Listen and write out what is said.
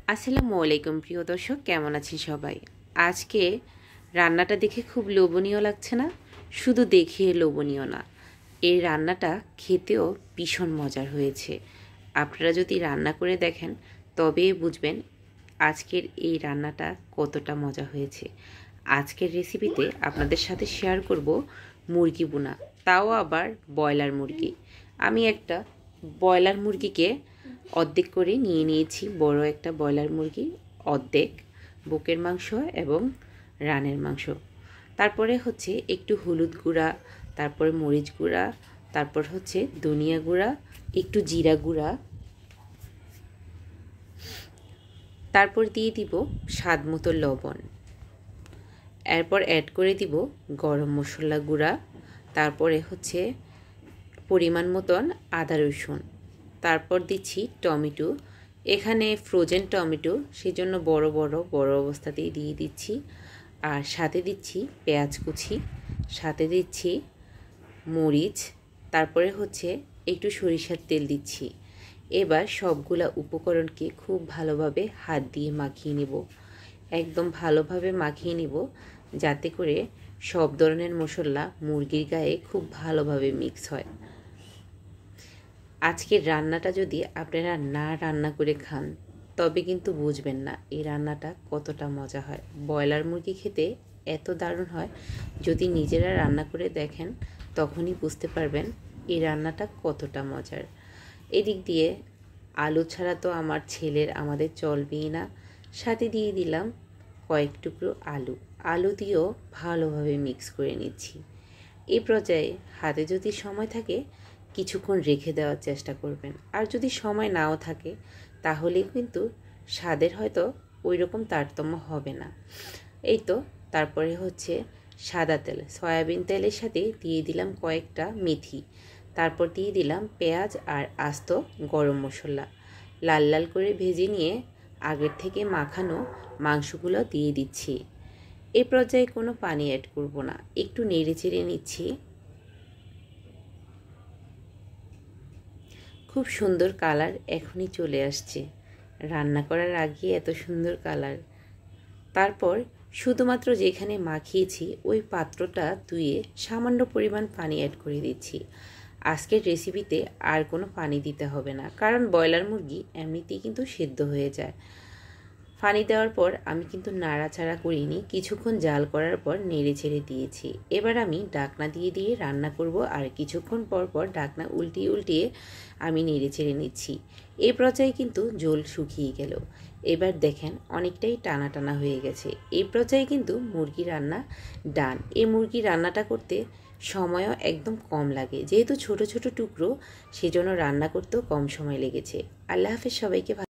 আসসালামু আলাইকুম প্রিয় দর্শক, কেমন আছেন সবাই? আজকে রান্নাটা দেখে খুব লোভনীয় লাগছে না? শুধু দেখে লোভনীয় না, এই রান্নাটা খেতেও ভীষণ মজার হয়েছে। আপনারা যদি রান্না করে দেখেন তবে বুঝবেন আজকের এই রান্নাটা কতটা মজা হয়েছে। আজকের রেসিপিতে আপনাদের সাথে শেয়ার করব মুরগি ভুনা, তাও আবার ব্রয়লার মুরগি। আমি একটা ব্রয়লার মুরগিকে অর্ধেক করে নিয়ে নিয়েছি, বড় একটা ব্রয়লার মুরগি অর্ধেক, বুকের মাংস এবং রানের মাংস। তারপরে হচ্ছে একটু হলুদ গুঁড়া, তারপরে মরিচ গুঁড়া, তারপর হচ্ছে ধনিয়া গুঁড়া, একটু জিরা গুঁড়া, তারপর দিয়ে দিব স্বাদ মতো লবণ, এরপর অ্যাড করে দিব গরম মশলা গুঁড়া, তারপরে হচ্ছে পরিমাণ মতন আদা রসুন, তারপর দিচ্ছি টমেটো। এখানে ফ্রোজেন টমেটো, সেজন্য বড় অবস্থাতেই দিয়ে দিচ্ছি। আর সাথে দিচ্ছি পেঁয়াজ কুচি, সাথে দিচ্ছি মরিচ, তারপরে হচ্ছে একটু সরিষার তেল দিচ্ছি। এবার সবগুলা উপকরণকে খুব ভালোভাবে হাত দিয়ে মাখিয়ে নেব, একদম ভালোভাবে মাখিয়ে নেব, যাতে করে সব ধরনের মশলা মুরগির গায়ে খুব ভালোভাবে মিক্স হয়। আজকের রান্নাটা যদি আপনারা না রান্না করে খান তবে কিন্তু বুঝবেন না এই রান্নাটা কতটা মজা হয়। ব্রয়লার মুরগি খেতে এত দারুণ হয়, যদি নিজেরা রান্না করে দেখেন তখনই বুঝতে পারবেন এই রান্নাটা কতটা মজার। এদিক দিয়ে আলু ছাড়া তো আমার ছেলের আমাদের চলবেই না, সাথে দিয়ে দিলাম কয়েক টুকরো আলু দিয়েও ভালোভাবে মিক্স করে নিচ্ছি। এই পর্যায়ে হাতে যদি সময় থাকে কিছুক্ষণ রেখে দেওয়ার চেষ্টা করবেন, আর যদি সময় নাও থাকে তাহলে কিন্তু স্বাদের হয়তো ওই রকম তারতম্য হবে না। এই তো, তারপরে হচ্ছে সাদা তেল, সয়াবিন তেলের সাথে দিয়ে দিলাম কয়েকটা মেথি, তারপর দিয়ে দিলাম পেঁয়াজ আর আস্ত গরম মশলা, লাল লাল করে ভেজে নিয়ে আগের থেকে মাখানো মাংসগুলো দিয়ে দিচ্ছি। এই পর্যায়ে কোনো পানি অ্যাড করব না, একটু নেড়ে চেড়ে নিচ্ছি। খুব সুন্দর কালার এখনই চলে আসছে, রান্না করার আগে এত সুন্দর কালার। তারপর শুধুমাত্র যেখানে মাখিয়েছি ওই পাত্রটা ধুয়ে সামান্য পরিমাণ পানি অ্যাড করে দিচ্ছি। আজকের রেসিপিতে আর কোনো পানি দিতে হবে না, কারণ ব্রয়লার মুরগি এমনিতেই কিন্তু সেদ্ধ হয়ে যায়। পানি দেওয়ার পর আমি কিন্তু নাড়াচাড়া করিনি, কিছুক্ষণ জাল করার পর নেড়ে ছেড়ে দিয়েছি। এবার আমি ঢাকনা দিয়ে দিয়ে রান্না করব, আর কিছুক্ষণ পর পর ঢাকনা উল্টিয়ে উল্টিয়ে আমি নেড়ে ছেড়ে নিচ্ছি। এই পর্যায়ে কিন্তু ঝোল শুকিয়ে গেল। এবার দেখেন অনেকটাই টানা টানা হয়ে গেছে। এই পর্যায়ে কিন্তু মুরগি রান্না ডান। এই মুরগি রান্নাটা করতে সময়ও একদম কম লাগে, যেহেতু ছোট ছোট টুকরো, সেজন্য রান্না করতেও কম সময় লেগেছে। আল্লাহ হাফেজ সবাইকে।